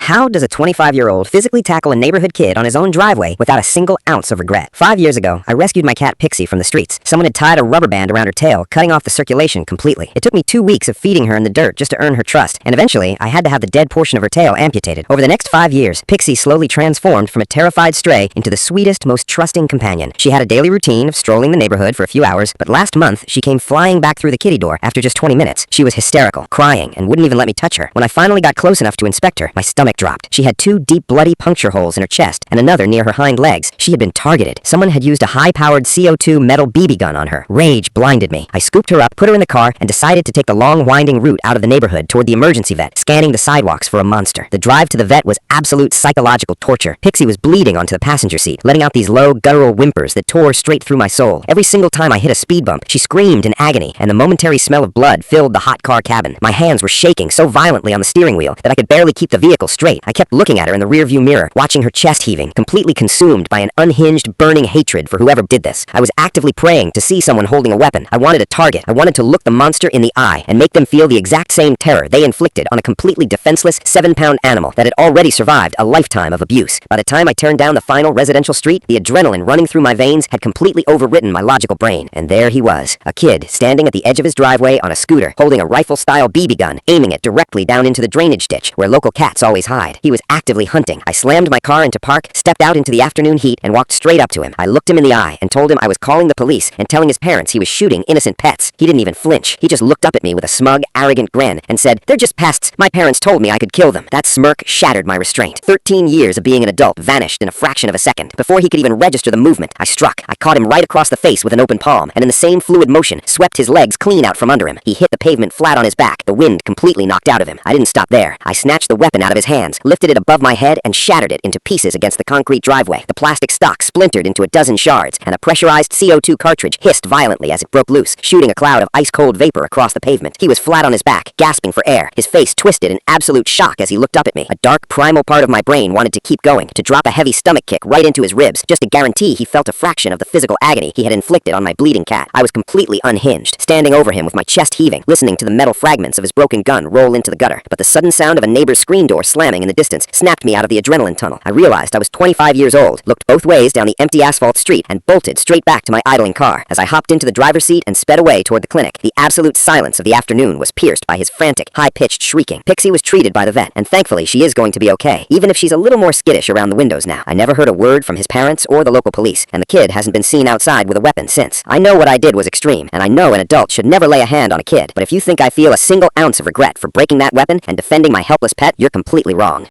How does a 25-year-old physically tackle a neighborhood kid on his own driveway without a single ounce of regret? 5 years ago, I rescued my cat Pixie from the streets. Someone had tied a rubber band around her tail, cutting off the circulation completely. It took me 2 weeks of feeding her in the dirt just to earn her trust, and eventually, I had to have the dead portion of her tail amputated. Over the next 5 years, Pixie slowly transformed from a terrified stray into the sweetest, most trusting companion. She had a daily routine of strolling the neighborhood for a few hours, but last month, she came flying back through the kitty door after just 20 minutes. She was hysterical, crying, and wouldn't even let me touch her. When I finally got close enough to inspect her, my stomach dropped. She had 2 deep, bloody puncture holes in her chest and another near her hind legs. She had been targeted. Someone had used a high-powered CO2 metal BB gun on her. Rage blinded me. I scooped her up, put her in the car, and decided to take the long, winding route out of the neighborhood toward the emergency vet, scanning the sidewalks for a monster. The drive to the vet was absolute psychological torture. Pixie was bleeding onto the passenger seat, letting out these low, guttural whimpers that tore straight through my soul. Every single time I hit a speed bump, she screamed in agony, and the momentary smell of blood filled the hot car cabin. My hands were shaking so violently on the steering wheel that I could barely keep the vehicle straight. I kept looking at her in the rearview mirror, watching her chest heaving, completely consumed by an unhinged, burning hatred for whoever did this. I was actively praying to see someone holding a weapon. I wanted a target. I wanted to look the monster in the eye and make them feel the exact same terror they inflicted on a completely defenseless 7-pound animal that had already survived a lifetime of abuse. By the time I turned down the final residential street, the adrenaline running through my veins had completely overwritten my logical brain. And there he was, a kid standing at the edge of his driveway on a scooter, holding a rifle-style BB gun, aiming it directly down into the drainage ditch where local cats always hide. He was actively hunting. I slammed my car into park, stepped out into the afternoon heat, and walked straight up to him. I looked him in the eye and told him I was calling the police and telling his parents he was shooting innocent pets. He didn't even flinch. He just looked up at me with a smug, arrogant grin and said, "They're just pests. My parents told me I could kill them." That smirk shattered my restraint. 13 years of being an adult vanished in a fraction of a second. Before he could even register the movement, I struck. I caught him right across the face with an open palm, and in the same fluid motion, swept his legs clean out from under him. He hit the pavement flat on his back, the wind completely knocked out of him. I didn't stop there. I snatched the weapon out of his hands, lifted it above my head, and shattered it into pieces against the concrete driveway. The plastic stock splintered into a dozen shards, and a pressurized CO2 cartridge hissed violently as it broke loose, shooting a cloud of ice-cold vapor across the pavement. He was flat on his back, gasping for air, his face twisted in absolute shock as he looked up at me. A dark, primal part of my brain wanted to keep going, to drop a heavy stomach kick right into his ribs, just to guarantee he felt a fraction of the physical agony he had inflicted on my bleeding cat. I was completely unhinged, standing over him with my chest heaving, listening to the metal fragments of his broken gun roll into the gutter. But the sudden sound of a neighbor's screen door slamming in the distance snapped me out of the adrenaline tunnel. I realized I was 25 years old, looked both ways down the empty asphalt street, and bolted straight back to my idling car. As I hopped into the driver's seat and sped away toward the clinic, the absolute silence of the afternoon was pierced by his frantic, high-pitched shrieking. Pixie was treated by the vet, and thankfully she is going to be okay, even if she's a little more skittish around the windows now. I never heard a word from his parents or the local police, and the kid hasn't been seen outside with a weapon since. I know what I did was extreme, and I know an adult should never lay a hand on a kid, but if you think I feel a single ounce of regret for breaking that weapon and defending my helpless pet, you're completely wrong.